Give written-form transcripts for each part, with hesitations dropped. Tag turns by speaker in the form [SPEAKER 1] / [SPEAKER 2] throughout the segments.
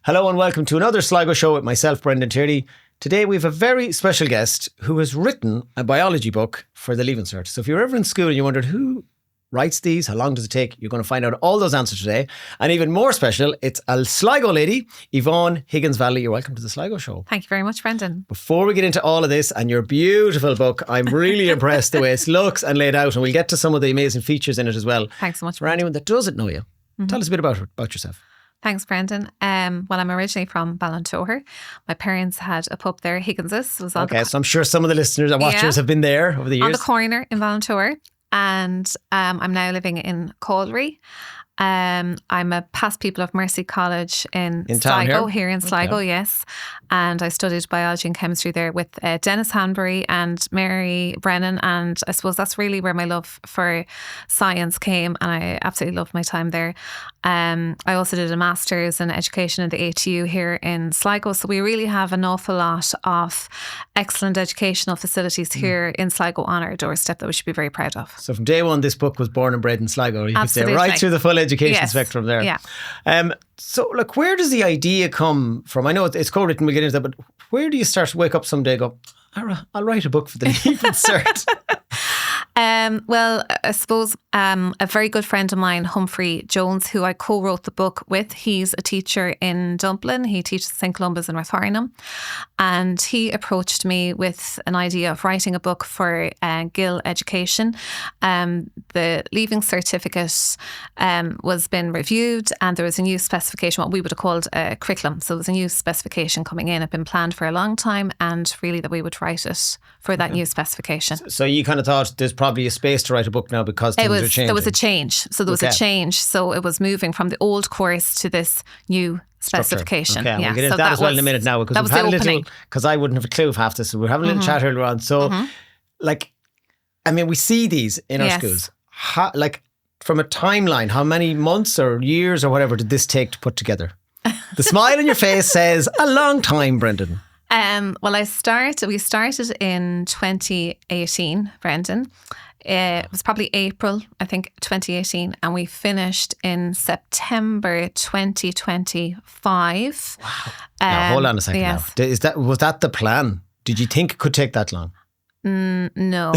[SPEAKER 1] Hello and welcome to another Sligo show with myself, Brendan Tierney. Today we have a very special guest who has written a biology book for the Leaving Cert. So if you're ever in school and you wondered who writes these, how long does it take, you're going to find out all those answers today. And even more special, it's a Sligo lady, Yvonne Higgins Valelly. You're welcome to the Sligo show.
[SPEAKER 2] Thank you very much, Brendan.
[SPEAKER 1] Before we get into all of this and your beautiful book, I'm really impressed the way it looks and laid out, and we'll get to some of the amazing features in it as well.
[SPEAKER 2] Thanks so much.
[SPEAKER 1] For anyone that doesn't know you, tell us a bit about yourself.
[SPEAKER 2] Thanks, Brendan. Well, I'm originally from Ballintoher. My parents had a pub there, Higgins's. Was on
[SPEAKER 1] Okay, so I'm sure some of the listeners and watchers have been there over the years.
[SPEAKER 2] On the corner in Ballintoher. And I'm now living in Calgary. I'm a past pupil of Mercy College in Sligo, here in Sligo, yes. And I studied biology and chemistry there with Dennis Hanbury and Mary Brennan. And I suppose that's really where my love for science came. And I absolutely loved my time there. I also did a master's in education at the ATU here in Sligo. So we really have an awful lot of excellent educational facilities here in Sligo on our doorstep that we should be very proud of.
[SPEAKER 1] So from day one, this book was born and bred in Sligo. You could say right through the full education spectrum there.
[SPEAKER 2] Yeah.
[SPEAKER 1] So look, where does the idea come from? I know it's co-written, we'll get into that, but where do you start to wake up someday and go, I'll write a book for the Leaving Cert?
[SPEAKER 2] Well, I suppose a very good friend of mine, Humphrey Jones, who I co-wrote the book with, he's a teacher in Dublin. He teaches St. Columba's in Rathfarnham. And he approached me with an idea of writing a book for Gill Education. The Leaving Certificate was been reviewed, and there was a new specification, what we would have called a curriculum. So there was a new specification coming in. It had been planned for a long time, and really that we would write it for that new specification.
[SPEAKER 1] So you kind of thought there's probably a space to write a book now because things are changing.
[SPEAKER 2] There was a change. So there was a change. So it was moving from the old course to this new specification.
[SPEAKER 1] Okay, we'll get into that as well in a minute now, because we've had a little, because I wouldn't have a clue of half this. So we're having a little chat earlier on. So we see these in our schools. From a timeline, how many months or years or whatever did this take to put together? The smile on your face says a long time, Brendan.
[SPEAKER 2] Well, we started in 2018, Brendan. It was probably April, I think, 2018, and we finished in September 2025.
[SPEAKER 1] Wow. Now, hold on a second now. Was that the plan? Did you think it could take that long?
[SPEAKER 2] No.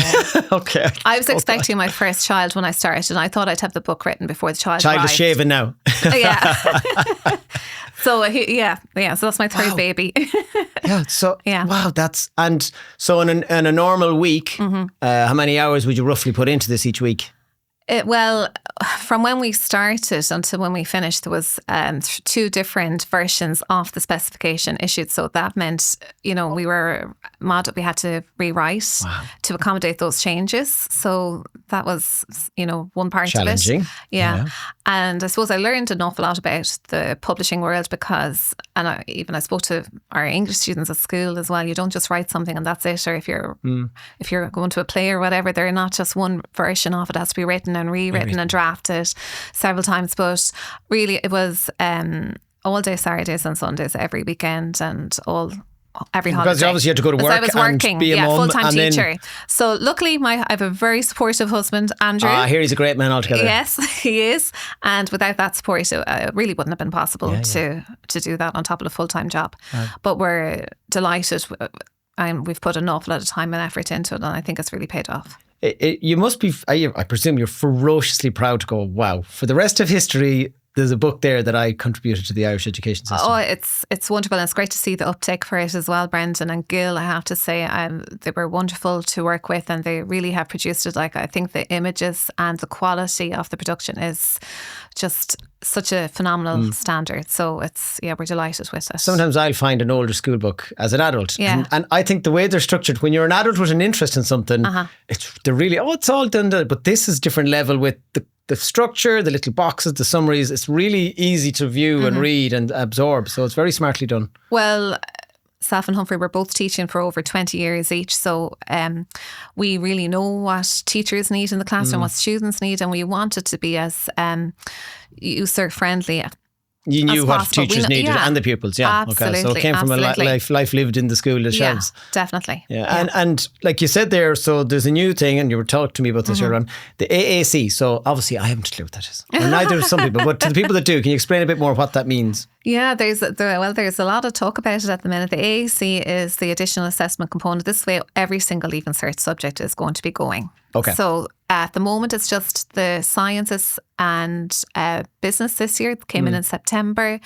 [SPEAKER 1] Okay.
[SPEAKER 2] I was expecting my first child when I started, and I thought I'd have the book written before the child arrived.
[SPEAKER 1] Child is shaving now.
[SPEAKER 2] Yeah. So so that's my third baby.
[SPEAKER 1] Wow, so in a normal week, how many hours would you roughly put into this each week?
[SPEAKER 2] Well, from when we started until when we finished, there was 2 different versions of the specification issued. So that meant, we had to rewrite to accommodate those changes. So that was, one part
[SPEAKER 1] challenging.
[SPEAKER 2] Of it. Yeah. And I suppose I learned an awful lot about the publishing world because, I spoke to our English students at school as well. You don't just write something and that's it. Or if you're going to a play or whatever, they're not just one version of it. It has to be written and rewritten and drafted several times. But really it was all day Saturdays and Sundays every weekend and every holiday.
[SPEAKER 1] Because obviously you had to go to work
[SPEAKER 2] I was working,
[SPEAKER 1] and be a mum.
[SPEAKER 2] Full-time teacher. So luckily I have a very supportive husband, Andrew.
[SPEAKER 1] I hear he's a great man altogether.
[SPEAKER 2] Yes, he is. And without that support, it really wouldn't have been possible to do that on top of a full-time job. Right. But we're delighted. And we've put an awful lot of time and effort into it, and I think it's really paid off.
[SPEAKER 1] You must be, I presume you're ferociously proud to go, wow, for the rest of history, there's a book there that I contributed to the Irish education system.
[SPEAKER 2] Oh, it's wonderful, and it's great to see the uptake for it as well, Brendan and Gill. I have to say, they were wonderful to work with, and they really have produced it. I think the images and the quality of the production is just such a phenomenal standard. So we're delighted with it.
[SPEAKER 1] Sometimes I'll find an older school book as an adult, and I think the way they're structured, when you're an adult with an interest in something, they're really it's all done, but this is different level with the structure, the little boxes, the summaries. It's really easy to view and read and absorb. So it's very smartly done.
[SPEAKER 2] Well, Saf and Humphrey were both teaching for over 20 years each. So we really know what teachers need in the classroom, what students need. And we want it to be as user friendly
[SPEAKER 1] You knew what teachers needed and the pupils,
[SPEAKER 2] Absolutely,
[SPEAKER 1] okay. So it came from a life lived in the school themselves.
[SPEAKER 2] Yeah, definitely.
[SPEAKER 1] Yeah. And like you said there, so there's a new thing, and you were talking to me about this earlier on, the AAC. So obviously I haven't a clue what that is. Or neither do some people, but to the people that do, can you explain a bit more what that means?
[SPEAKER 2] Yeah, there's a lot of talk about it at the minute. The AAC is the additional assessment component. This way, every single Leaving Cert subject is going to be going.
[SPEAKER 1] Okay.
[SPEAKER 2] So at the moment, it's just the sciences and business this year. It came in September,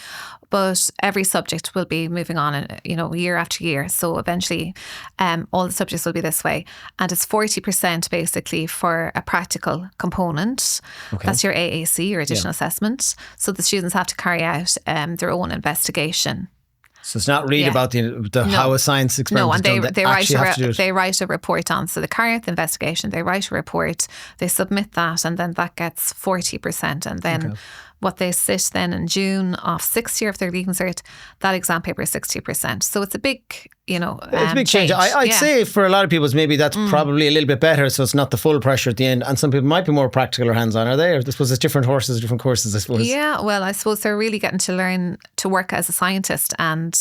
[SPEAKER 2] but every subject will be moving on, year after year. So eventually, all the subjects will be this way, and it's 40% basically for a practical component. Okay. That's your AAC, your additional assessment. So the students have to carry out their own investigation.
[SPEAKER 1] So it's not read about how a science experiment is done.
[SPEAKER 2] They write a report on. So they carry out the investigation, they write a report, they submit that, and then that gets 40%. And then what they sit then in June of 6th year of their Leaving Cert, that exam paper is 60%. So it's a big, it's
[SPEAKER 1] a big change. I'd say for a lot of people, maybe that's probably a little bit better. So it's not the full pressure at the end. And some people might be more practical or hands-on. Are they? Or I suppose it's different horses, different courses, I suppose.
[SPEAKER 2] Yeah, well, I suppose they're really getting to learn to work as a scientist. And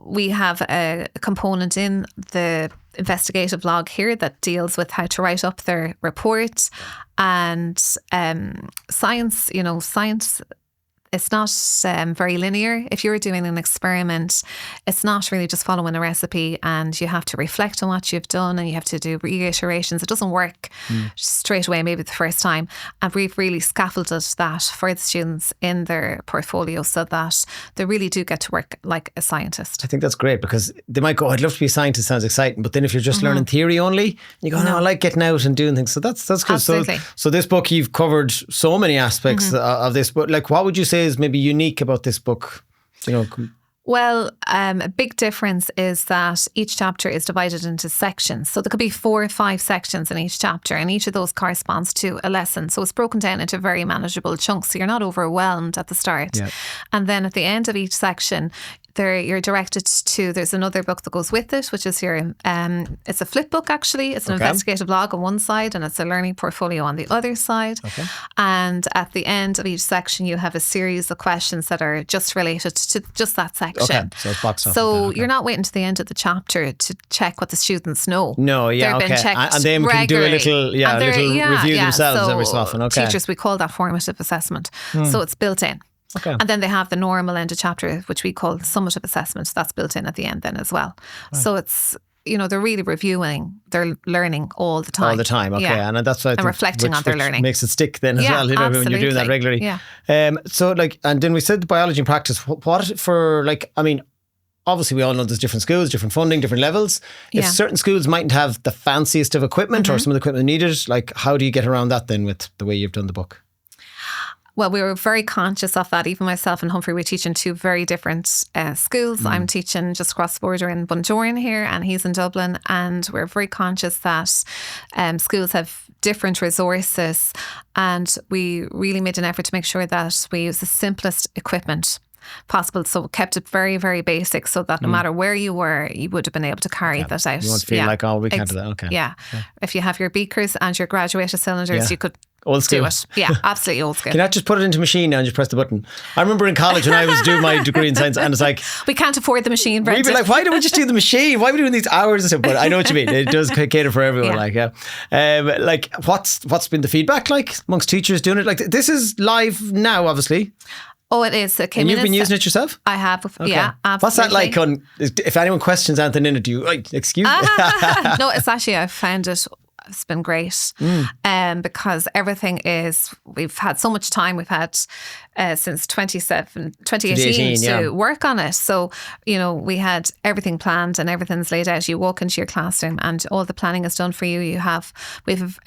[SPEAKER 2] we have a component in the investigative log here that deals with how to write up their report. And science, it's not very linear. If you're doing an experiment, it's not really just following a recipe, and you have to reflect on what you've done and you have to do reiterations. It doesn't work straight away, maybe the first time. And we've really scaffolded that for the students in their portfolio so that they really do get to work like a scientist.
[SPEAKER 1] I think that's great, because they might go, I'd love to be a scientist, sounds exciting. But then if you're just learning theory only, you go, no, I like getting out and doing things. So that's good.
[SPEAKER 2] Absolutely.
[SPEAKER 1] So this book, you've covered so many aspects of this. But like, what would you say is maybe unique about this book?
[SPEAKER 2] Well, a big difference is that each chapter is divided into sections. So there could be 4 or 5 sections in each chapter, and each of those corresponds to a lesson. So it's broken down into very manageable chunks, so you're not overwhelmed at the start. Yep. And then at the end of each section, you're directed to, there's another book that goes with it, which is it's a flip book actually. It's an investigative log on one side and it's a learning portfolio on the other side. Okay. And at the end of each section, you have a series of questions that are just related to just that section. Okay.
[SPEAKER 1] So it's boxed up.
[SPEAKER 2] So you're not waiting to the end of the chapter to check what the students know.
[SPEAKER 1] No, yeah,
[SPEAKER 2] They've been checked
[SPEAKER 1] and then we can do a little review themselves every so often. Okay.
[SPEAKER 2] Teachers, we call that formative assessment. So it's built in. Okay. And then they have the normal end of chapter, which we call summative assessment. That's built in at the end then as well. Right. So it's, they're really reviewing, they're learning all the time.
[SPEAKER 1] All the time, okay.
[SPEAKER 2] Yeah.
[SPEAKER 1] And that's what I think,
[SPEAKER 2] reflecting on their learning.
[SPEAKER 1] Makes it stick then as well, when you're doing that regularly.
[SPEAKER 2] Yeah.
[SPEAKER 1] So and then we said the biology in practice, what for obviously we all know there's different schools, different funding, different levels. If certain schools mightn't have the fanciest of equipment or some of the equipment needed, how do you get around that then with the way you've done the book?
[SPEAKER 2] Well, we were very conscious of that. Even myself and Humphrey, we teach in 2 very different schools. I'm teaching just across the border in Bundoran here, and he's in Dublin. And we're very conscious that schools have different resources, and we really made an effort to make sure that we use the simplest equipment possible. So kept it very, very basic, so that no matter where you were, you would have been able to carry that out.
[SPEAKER 1] You won't feel like, we can't do that. Okay.
[SPEAKER 2] Yeah. If you have your beakers and your graduated cylinders, you could
[SPEAKER 1] old school.
[SPEAKER 2] Do it. Yeah, absolutely old school.
[SPEAKER 1] Can I just put it into machine now and just press the button? I remember in college when I was doing my degree in science, and it's like,
[SPEAKER 2] we can't afford the machine, Brendan.
[SPEAKER 1] We'd be like, why don't we just do the machine? Why are we doing these hours and stuff? But I know what you mean. It does cater for everyone. What's been the feedback like amongst teachers doing it? Like, this is live now, obviously.
[SPEAKER 2] Oh, it is. It came
[SPEAKER 1] and you've been using it yourself?
[SPEAKER 2] I have. Okay. Yeah, absolutely.
[SPEAKER 1] What's that like? If anyone questions anything in it, do you excuse me?
[SPEAKER 2] No, it's actually, I found it's been great because everything we've had so much time. We've had since 2018 to work on it. So, we had everything planned and everything's laid out. You walk into your classroom and all the planning is done for you. We have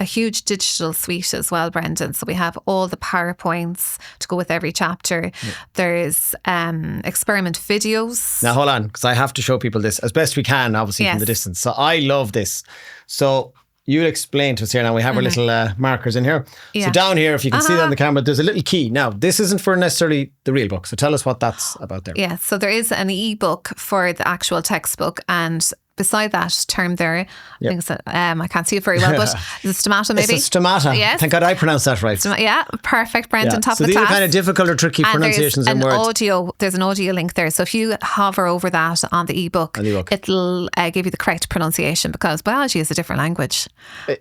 [SPEAKER 2] a huge digital suite as well, Brendan. So we have all the PowerPoints to go with every chapter. Yeah. There's experiment videos.
[SPEAKER 1] Now, hold on, because I have to show people this as best we can, obviously, from the distance. So I love this. So you'll explain to us here now. We have our little markers in here. Yeah. So down here, if you can see that on the camera, there's a little key. Now, this isn't for necessarily the real book. So tell us what that's about there.
[SPEAKER 2] Yeah, so there is an e-book for the actual textbook, and beside that term there, I think it's I can't see it very well, but is it stomata maybe?
[SPEAKER 1] It's a stomata.
[SPEAKER 2] Yes.
[SPEAKER 1] Thank God I pronounced that right.
[SPEAKER 2] Yeah, perfect, Brendan, top
[SPEAKER 1] so
[SPEAKER 2] of the class.
[SPEAKER 1] So these are kind of difficult or tricky pronunciations in words.
[SPEAKER 2] There's an audio link there. So if you hover over that on the ebook, it'll give you the correct pronunciation, because biology is a different language.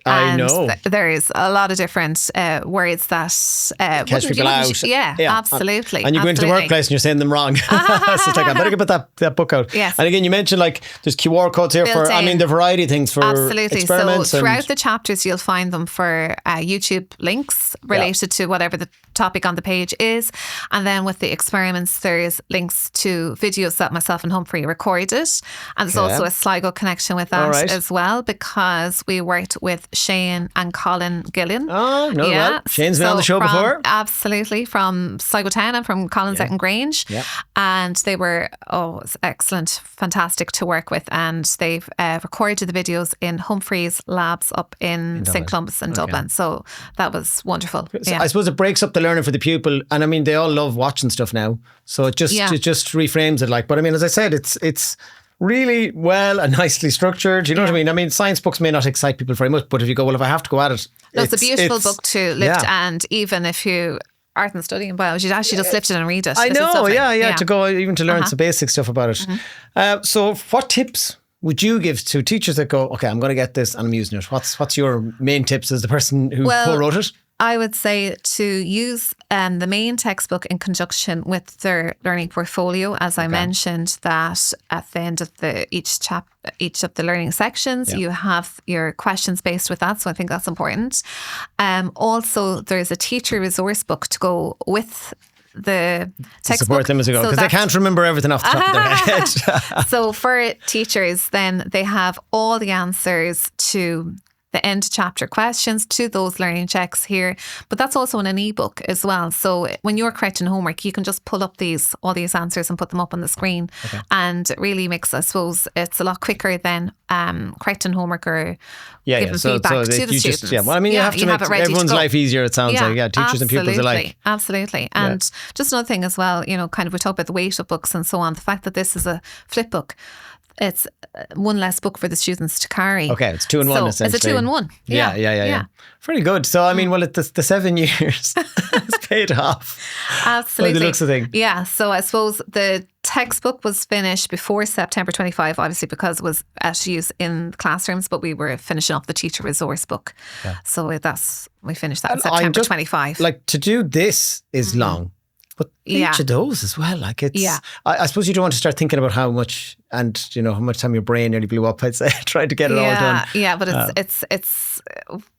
[SPEAKER 1] I know.
[SPEAKER 2] There is a lot of different words that
[SPEAKER 1] catch people out.
[SPEAKER 2] Yeah, absolutely.
[SPEAKER 1] And you go into the workplace and you're saying them wrong. So it's like, I better get that book out.
[SPEAKER 2] Yes.
[SPEAKER 1] And again, you mentioned like there's QR codes here for, the variety of things for experiments.
[SPEAKER 2] So throughout the chapters, you'll find them for YouTube links related to whatever the topic on the page is. And then with the experiments, there's links to videos that myself and Humphrey recorded. And there's also a Sligo connection with that as well, because we worked with Shane and Colin Gillian.
[SPEAKER 1] Oh, no, well, Shane's been on the show before.
[SPEAKER 2] Absolutely, from Sligo Town and from Collins Out and Grange. Yeah. And they were, excellent, fantastic to work with. And they've recorded the videos in Humphrey's labs up in St. Columbus in Dublin. So that was wonderful.
[SPEAKER 1] So I suppose it breaks up the learning for the pupil. And I mean, they all love watching stuff now. So it just reframes it like, but I mean, as I said, it's really well and nicely structured. You know what I mean? I mean, science books may not excite people very much, but if you go, well, if I have to go at it.
[SPEAKER 2] No, it's a beautiful book to lift. And even if you aren't studying biology, actually just lift it and read it.
[SPEAKER 1] I know, to go, even to learn some basic stuff about it. So what tips would you give to teachers that go, okay, I'm going to get this and I'm using it? What's your main tips as the person who co-wrote it?
[SPEAKER 2] I would say to use the main textbook in conjunction with their learning portfolio, as I mentioned, that at the end of each of the learning sections, you have your questions based with that. So I think that's important. Also, there's a teacher resource book to go with the textbook. To support
[SPEAKER 1] them as they go, because they can't remember everything off the top of their head.
[SPEAKER 2] So for teachers, then they have all the answers to the end chapter questions, to those learning checks here, but that's also in an ebook as well. So when you're correcting homework, you can just pull up all these answers and put them up on the screen, and it really makes, I suppose, it's a lot quicker than correcting homework or giving feedback to the students.
[SPEAKER 1] Well, I mean, you have to make everyone's life easier, it sounds like. Teachers and pupils alike.
[SPEAKER 2] Absolutely. And just another thing as well, kind of we talk about the weight of books and so on, the fact that this is a flip book. It's one less book for the students to carry. Okay, it's 2-in-1 essentially. It's a 2-in-1. Yeah.
[SPEAKER 1] Very good. So, I mean, well, the 7 years has paid off.
[SPEAKER 2] Absolutely.
[SPEAKER 1] By the looks of things.
[SPEAKER 2] Yeah, so I suppose the textbook was finished before September 25, obviously, because it was at use in classrooms, but we were finishing off the teacher resource book. Yeah. So we finished that in September 25.
[SPEAKER 1] Like, to do this is long. But each of those as well, like it's. Yeah. I suppose you don't want to start thinking about how much and how much time your brain nearly blew up. I'd say trying to get it all done.
[SPEAKER 2] Yeah, but it's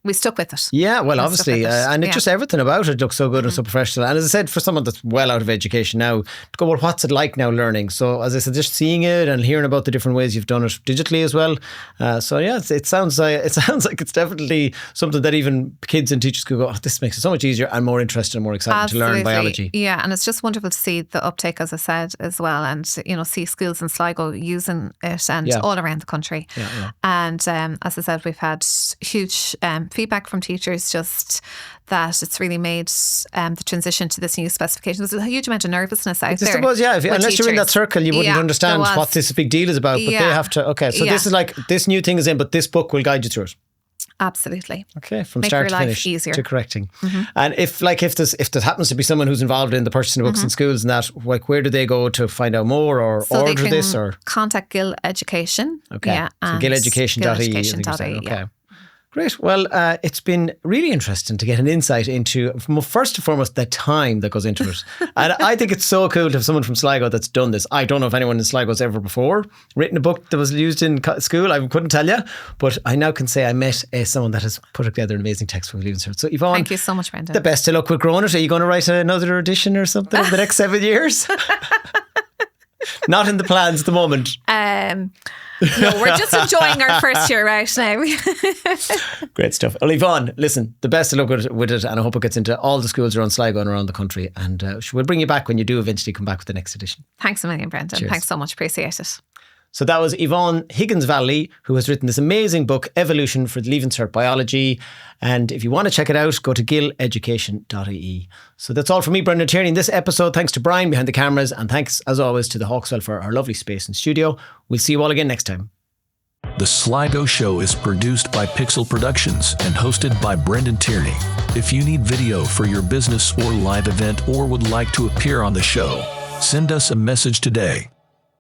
[SPEAKER 2] we stuck with it.
[SPEAKER 1] Yeah, well, obviously, and it just everything about it looks so good and so professional. And as I said, for someone that's well out of education now, to go, well, what's it like now learning? So as I said, just seeing it and hearing about the different ways you've done it digitally as well. So yeah, it sounds like it's definitely something that even kids and teachers could go, this makes it so much easier and more interesting and more exciting to learn biology.
[SPEAKER 2] Yeah, and it's just wonderful to see the uptake, as I said, as well, and see schools in Sligo using it and all around the country. And as I said, we've had huge feedback from teachers, just that it's really made the transition to this new specification. There's a huge amount of nervousness out there.
[SPEAKER 1] Suppose, unless you're in that circle, you wouldn't understand what this big deal is about. But they have to. Okay, so this is like this new thing is in, but this book will guide you through it.
[SPEAKER 2] Absolutely.
[SPEAKER 1] Okay, from start to finish to correcting. And if there happens to be someone who's involved in the purchasing of books in schools and that, like, where do they go to find out more or order this? Or contact
[SPEAKER 2] Gill Education.
[SPEAKER 1] Okay, so gileducation.ie. Okay. Great. Well, it's been really interesting to get an insight into, first and foremost, the time that goes into it. And I think it's so cool to have someone from Sligo that's done this. I don't know if anyone in Sligo has ever before written a book that was used in school. I couldn't tell you, but I now can say I met someone that has put together an amazing text for Leaving Cert. So Yvonne,
[SPEAKER 2] thank you so much, Brendan.
[SPEAKER 1] The best of luck with growing it. Are you going to write another edition or something over the next 7 years? Not in the plans at the moment.
[SPEAKER 2] No, we're just enjoying our first year out now.
[SPEAKER 1] Great stuff. Well, Yvonne, listen, the best of luck with it, and I hope it gets into all the schools around Sligo and around the country. And we'll bring you back when you do eventually come back with the next edition.
[SPEAKER 2] Thanks a million, Brendan. Cheers. Thanks so much. Appreciate it.
[SPEAKER 1] So that was Yvonne Higgins Valelly, who has written this amazing book, Evolution for Leaving Cert Biology. And if you want to check it out, go to gileducation.ie. So that's all from me, Brendan Tierney, in this episode. Thanks to Brian behind the cameras, and thanks, as always, to the Hawkswell for our lovely space and studio. We'll see you all again next time.
[SPEAKER 3] The Sligo Show is produced by Pixel Productions and hosted by Brendan Tierney. If you need video for your business or live event or would like to appear on the show, send us a message today.